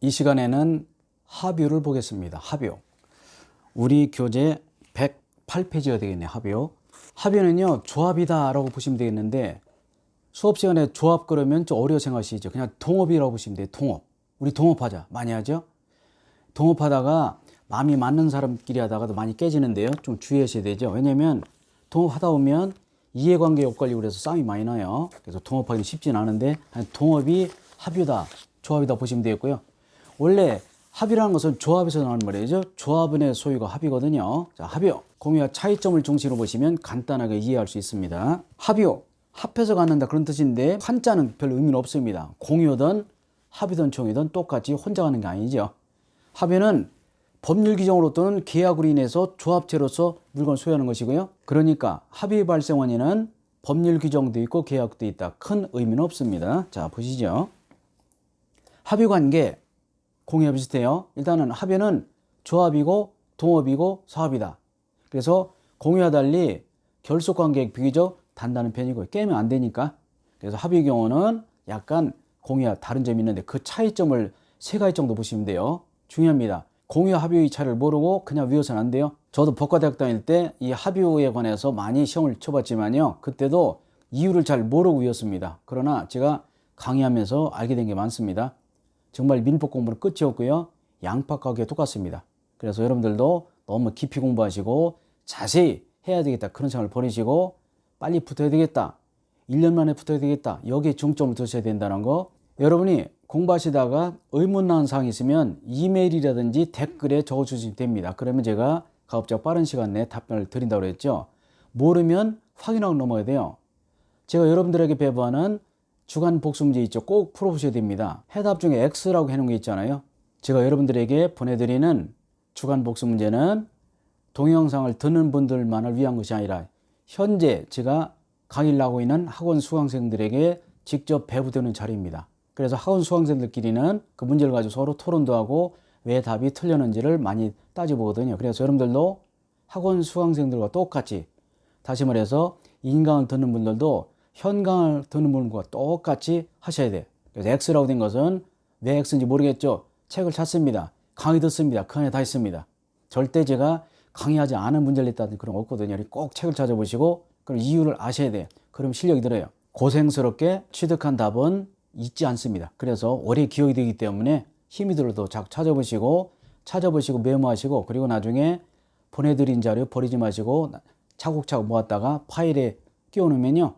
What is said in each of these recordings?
이 시간에는 합유를 보겠습니다. 합유. 우리 교재 108페이지가 되겠네요. 합유. 합유는요, 조합이다 라고 보시면 되겠는데, 수업 시간에 조합 그러면 좀 어려워 생각하시죠. 그냥 동업이라고 보시면 돼요. 동업. 우리 동업하자. 많이 하죠? 동업하다가 마음이 맞는 사람끼리 하다가도 많이 깨지는데요. 좀 주의하셔야 되죠. 왜냐면 동업하다 보면 이해관계 엇갈리고 그래서 싸움이 많이 나요. 그래서 동업하기는 쉽지는 않은데, 동업이 합유다, 조합이다 보시면 되겠고요. 원래 합이라는 것은 조합에서 나오는 말이죠. 조합원의 소유가 합이거든요. 자, 합유. 공유와 차이점을 중심으로 보시면 간단하게 이해할 수 있습니다. 합유. 합해서 갖는다 그런 뜻인데 한자는 별 의미는 없습니다. 공유든 합이든 종이든 똑같이 혼자 가는 게 아니죠. 합유는 법률 규정으로 또는 계약으로 인해서 조합체로서 물건을 소유하는 것이고요. 그러니까 합의 발생 원인은 법률 규정도 있고 계약도 있다. 큰 의미는 없습니다. 자, 보시죠. 합의 관계, 공유와 비슷해요. 일단은 합의는 조합이고 동업이고 사업이다. 그래서 공유와 달리 결속 관계에 비교적 단단한 편이고 깨면 안 되니까. 그래서 합의 경우는 약간 공유와 다른 점이 있는데 그 차이점을 세 가지 정도 보시면 돼요. 중요합니다. 공유와 합의의 차이를 모르고 그냥 외워서는 안 돼요. 저도 법과대학 다닐 때 이 합의에 관해서 많이 시험을 쳐봤지만요. 그때도 이유를 잘 모르고 외웠습니다. 그러나 제가 강의하면서 알게 된 게 많습니다. 정말 민법 공부는 끝이 없고요. 양파 가격이 똑같습니다. 그래서 여러분들도 너무 깊이 공부하시고 자세히 해야 되겠다. 그런 생각을 버리시고 빨리 붙어야 되겠다. 1년 만에 붙어야 되겠다. 여기에 중점을 두셔야 된다는 거. 여러분이 공부하시다가 의문 나는 사항이 있으면 이메일이라든지 댓글에 적어주시면 됩니다. 그러면 제가 가급적 빠른 시간 내에 답변을 드린다고 그랬죠. 모르면 확인하고 넘어야 돼요. 제가 여러분들에게 배부하는 주간 복수 문제 있죠. 꼭 풀어보셔야 됩니다. 해답 중에 X라고 해놓은 게 있잖아요. 제가 여러분들에게 보내드리는 주간 복수 문제는 동영상을 듣는 분들만을 위한 것이 아니라 현재 제가 강의를 하고 있는 학원 수강생들에게 직접 배부되는 자료입니다. 그래서 학원 수강생들끼리는 그 문제를 가지고 서로 토론도 하고 왜 답이 틀렸는지를 많이 따져보거든요. 그래서 여러분들도 학원 수강생들과 똑같이, 다시 말해서 인강을 듣는 분들도 현강을 듣는 분과 똑같이 하셔야 돼요. 그래서 X라고 된 것은 왜 X인지 모르겠죠. 책을 찾습니다. 강의 듣습니다. 그 안에 다 있습니다. 절대 제가 강의하지 않은 문제를 냈다는 그런 거 없거든요. 꼭 책을 찾아보시고 그럼 이유를 아셔야 돼요. 그럼 실력이 들어요. 고생스럽게 취득한 답은 있지 않습니다. 그래서 오래 기억이 되기 때문에 힘이 들어도 자꾸 찾아보시고 메모하시고 그리고 나중에 보내드린 자료 버리지 마시고 차곡차곡 모았다가 파일에 끼워놓으면요.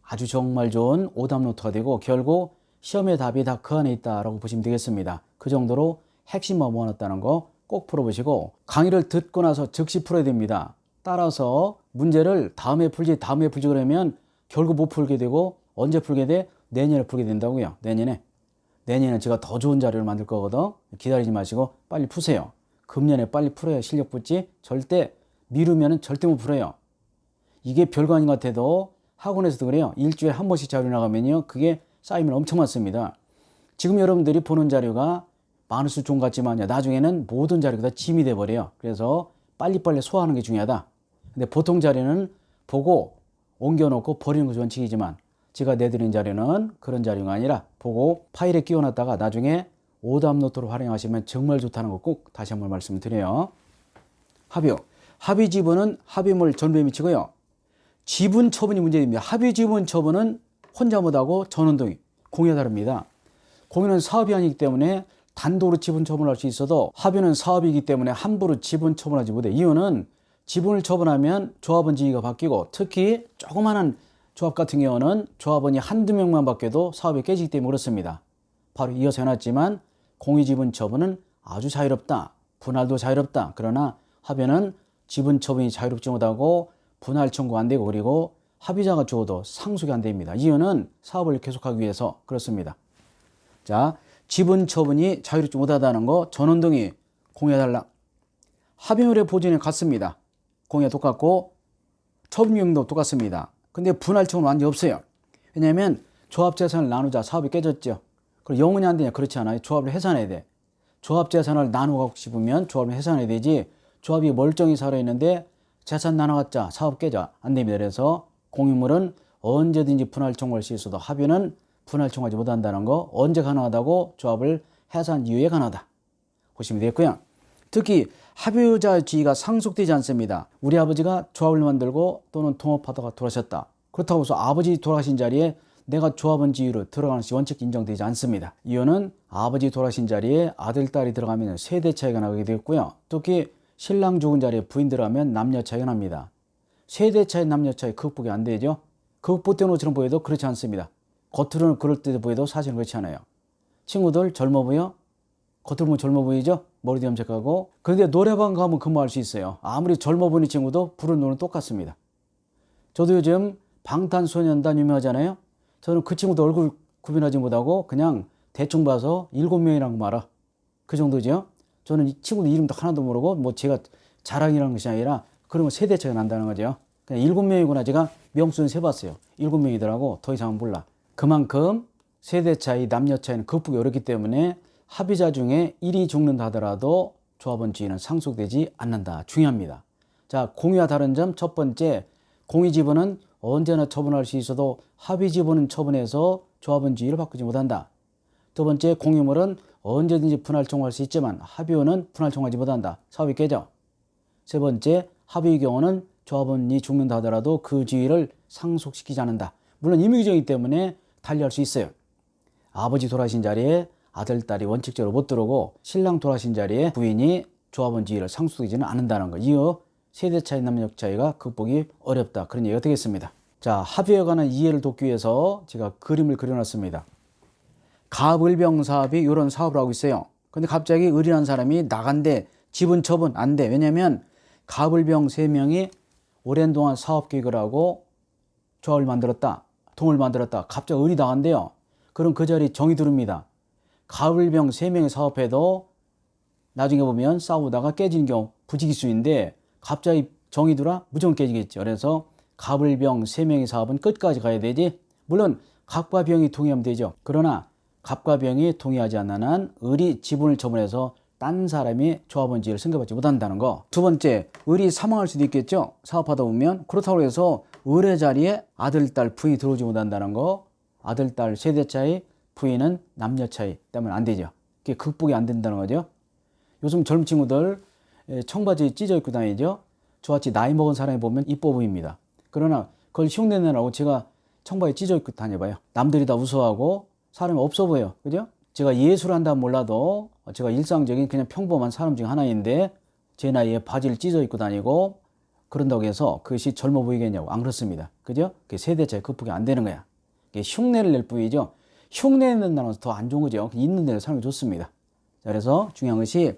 아주 정말 좋은 오답 노트가 되고 결국 시험의 답이 다 그 안에 있다라고 보시면 되겠습니다. 그 정도로 핵심만 모아놨다는 거 꼭 풀어보시고 강의를 듣고 나서 즉시 풀어야 됩니다. 따라서 문제를 다음에 풀지 그러면 결국 못 풀게 되고 언제 풀게 돼? 내년에 풀게 된다고요. 내년에 제가 더 좋은 자료를 만들 거거든. 기다리지 마시고 빨리 푸세요. 금년에 빨리 풀어야 실력 붙지. 절대 미루면 절대 못 풀어요. 이게 별거 아닌 것 같아도 학원에서도 그래요. 일주일에 한 번씩 자료 나가면요. 그게 쌓이면 엄청 많습니다. 지금 여러분들이 보는 자료가 많을수록 좋은 것 같지만요. 나중에는 모든 자료가 다 짐이 돼버려요. 그래서 빨리빨리 소화하는 게 중요하다. 근데 보통 자료는 보고 옮겨놓고 버리는 것이 원칙이지만 제가 내드린 자료는 그런 자료가 아니라 보고 파일에 끼워놨다가 나중에 오답 노트로 활용하시면 정말 좋다는 거 꼭 다시 한번 말씀드려요. 합의. 합의 지분은 합의물 전부에 미치고요. 지분 처분이 문제입니다. 합의 지분 처분은 혼자 못하고 전원동의, 공유가 다릅니다. 공유는 사업이 아니기 때문에 단독으로 지분 처분할 수 있어도 합의는 사업이기 때문에 함부로 지분 처분하지 못해. 이유는 지분을 처분하면 조합원 지위가 바뀌고 특히 조그마한 조합 같은 경우는 조합원이 한두 명만 바뀌어도 사업이 깨지기 때문에 그렇습니다. 바로 이어서 해놨지만 공유지분 처분은 아주 자유롭다. 분할도 자유롭다. 그러나 합의는 지분 처분이 자유롭지 못하고 분할 청구 안 되고 그리고 합의자가 죽어도 상속이 안 됩니다. 이유는 사업을 계속하기 위해서 그렇습니다. 자, 지분 처분이 자유롭지 못하다는 거 전원동의 공유해달라. 합의물의 보존이 같습니다. 공유가 똑같고 처분명도 똑같습니다. 근데 분할 청구는 완전히 없어요. 왜냐하면 조합 재산을 나누자 사업이 깨졌죠. 그럼 영원히 안 되냐? 그렇지 않아요. 조합을 해산해야 돼. 조합 재산을 나누고 갖고 싶으면 조합을 해산해야 되지. 조합이 멀쩡히 살아있는데 재산 나눠갔자 사업 깨져 안 됩니다. 그래서 공유물은 언제든지 분할 청구할 수 있어도 합의는 분할 청구하지 못한다는 거. 언제 가능하다고? 조합을 해산 이유에 관하다 보시면 되겠고요. 특히 합의자 지위가 상속되지 않습니다. 우리 아버지가 조합을 만들고 또는 통합하다가 돌아가셨다. 그렇다고 해서 아버지 돌아가신 자리에 내가 조합원 지위로 들어가는 것이 원칙 인정되지 않습니다. 이유는 아버지 돌아가신 자리에 아들, 딸이 들어가면 세대 차이가 나게 되겠고요. 특히 신랑 죽은 자리에 부인 들어가면 남녀 차이가 납니다. 세대 차이, 남녀 차이 극복이 안 되죠. 극복된 것처럼 보여도 그렇지 않습니다. 겉으로는 그럴 때 보여도 사실은 그렇지 않아요. 친구들 젊어 보여? 겉으로 보면 젊어 보이죠? 머리도 염색하고. 그런데 노래방 가면 근무할 수 있어요. 아무리 젊어 보이는 친구도 부르는 노래는 똑같습니다. 저도 요즘 방탄소년단 유명하잖아요. 저는 그 친구도 얼굴 구분하지 못하고 그냥 대충 봐서 7명이라는 거 알아. 그 정도죠. 저는 이 친구들 이름도 하나도 모르고 뭐 제가 자랑이라는 것이 아니라 그러면 세대 차이가 난다는 거죠. 그냥 7명이구나. 제가 명수는 세봤어요. 7명이더라고. 더 이상은 몰라. 그만큼 세대 차이, 남녀 차이는 극복이 어렵기 때문에 합의자 중에 1이 죽는다 하더라도 조합원 지위는 상속되지 않는다. 중요합니다. 자, 공유와 다른 점 첫 번째, 공유 지분은 언제나 처분할 수 있어도 합의 지분은 처분해서 조합원 지위를 바꾸지 못한다. 두 번째, 공유물은 언제든지 분할 청구할 수 있지만 합의원은 분할 청구하지 못한다. 사업이 깨져. 세 번째, 합의의 경우는 조합원이 죽는다 하더라도 그 지위를 상속시키지 않는다. 물론 임의적이기 때문에 달리할 수 있어요. 아버지 돌아가신 자리에 아들, 딸이 원칙적으로 못 들어오고 신랑 돌아가신 자리에 부인이 조합원 지위를 상속되지는 않는다는 거. 이후 세대 차이, 남녀 차이가 극복이 어렵다. 그런 얘기가 되겠습니다. 자, 합의에 관한 이해를 돕기 위해서 제가 그림을 그려놨습니다. 갑을병 사업이 이런 사업을 하고 있어요. 근데 갑자기 을이라는 사람이 나간대. 지분 처분 안 돼. 왜냐면 갑을병 3명이 오랜 동안 사업 계획을 하고 조합을 만들었다. 동을 만들었다. 갑자기 을이 나간대요. 그럼 그 자리 정이 들습니다. 갑을병 3명이 사업해도 나중에 보면 싸우다가 깨지는 경우 부지기수인데 갑자기 정이 들어 무조건 깨지겠죠. 그래서 갑을병 3명의 사업은 끝까지 가야 되지. 물론 갑과 병이 동의하면 되죠. 그러나 갑과 병이 동의하지 않는 한 을이 지분을 처분해서 딴 사람이 조합원 지위를 승계받지 못한다는 거. 두 번째, 을이 사망할 수도 있겠죠. 사업하다 보면. 그렇다고 해서 을의 자리에 아들, 딸, 부인이 들어오지 못한다는 거. 아들, 딸 세대 차이, 부인은 남녀 차이 때문에 안 되죠. 그게 극복이 안 된다는 거죠. 요즘 젊은 친구들 청바지 찢어 입고 다니죠. 저같이 나이 먹은 사람이 보면 이뻐 보입니다. 그러나 그걸 흉내내라고 제가 청바지 찢어 입고 다녀봐요. 남들이 다 웃어하고 사람이 없어 보여. 그죠? 제가 예술을 한다면 몰라도 제가 일상적인 그냥 평범한 사람 중 하나인데 제 나이에 바지를 찢어 입고 다니고 그런다고 해서 그것이 젊어 보이겠냐고. 안 그렇습니다. 그죠? 그게 세대 차이 극복이 안 되는 거야. 그게 흉내를 낼 뿐이죠. 흉내 낸다는 것은 더 안 좋은 거죠. 있는 대로 사는 게 좋습니다. 자, 그래서 중요한 것이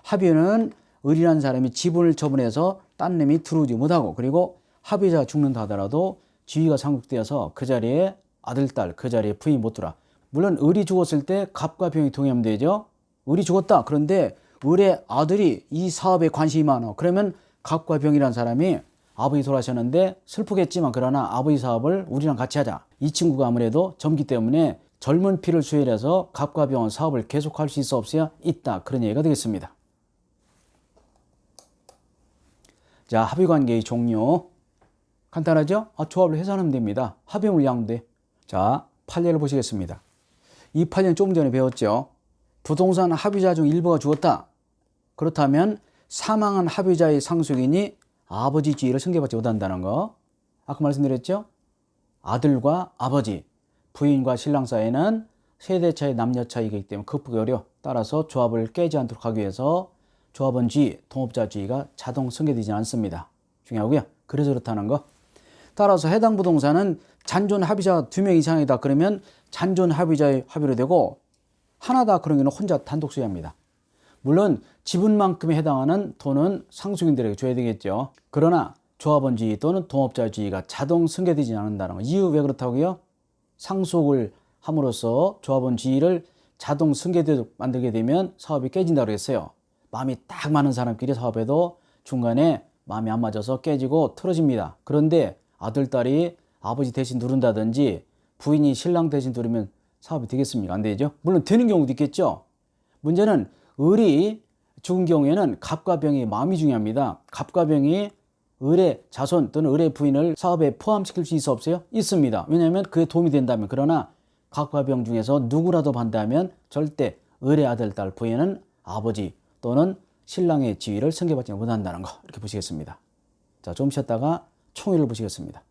합의는 을이라는 사람이 지분을 처분해서 딴 놈이 들어오지 못하고 그리고 합의자가 죽는다 하더라도 지위가 상속되어서 그 자리에 아들, 딸, 그 자리에 부인이 못 들어와. 물론 을이 죽었을 때 갑과 병이 동의하면 되죠. 을이 죽었다. 그런데 을의 아들이 이 사업에 관심이 많아. 그러면 갑과 병이라는 사람이 아버지 돌아가셨는데 슬프겠지만 그러나 아버지 사업을 우리랑 같이 하자. 이 친구가 아무래도 젊기 때문에 젊은 피를 수혈해서 갑과 병은 사업을 계속할 수 있어 없어야 있다. 그런 얘기가 되겠습니다. 자, 합의관계의 종료. 간단하죠? 조합을 해산하면 됩니다. 합의물 양대. 자, 판례를 보시겠습니다. 이 판례는 조금 전에 배웠죠. 부동산 합의자 중 일부가 죽었다. 그렇다면 사망한 합의자의 상속인이 아버지 지위를 승계받지 못한다는 거. 아까 말씀드렸죠? 아들과 아버지, 부인과 신랑 사이에는 세대 차이, 남녀 차이이기 때문에 극복이 어려워. 따라서 조합을 깨지 않도록 하기 위해서 조합원 지위, 동업자 지위가 자동 승계되지 않습니다. 중요하고요. 그래서 그렇다는 거. 따라서 해당 부동산은 잔존 합의자 2명 이상이다. 그러면 잔존 합의자의 합의로 되고 하나다 그런 경우는 혼자 단독 소유합니다. 물론 지분만큼에 해당하는 돈은 상속인들에게 줘야 되겠죠. 그러나 조합원 지위 또는 동업자 지위가 자동 승계되지 않는다는 거. 이유 왜 그렇다고요? 상속을 함으로써 조합원 지위를 자동 승계되도록 만들게 되면 사업이 깨진다고 했어요. 마음이 딱 맞는 사람끼리 사업해도 중간에 마음이 안 맞아서 깨지고 틀어집니다. 그런데 아들, 딸이 아버지 대신 누른다든지 부인이 신랑 대신 누르면 사업이 되겠습니까? 안 되죠? 물론 되는 경우도 있겠죠. 문제는 을이 죽은 경우에는 갑과 병이 마음이 중요합니다. 갑과 병이 을의 자손 또는 을의 부인을 사업에 포함시킬 수 있어 없어요? 있습니다. 왜냐하면 그에 도움이 된다면. 그러나 갑과 병 중에서 누구라도 반대하면 절대 을의 아들, 딸, 부인은 아버지 또는 신랑의 지위를 승계받지 못한다는 거 이렇게 보시겠습니다. 자, 좀 쉬었다가 총의를 보시겠습니다.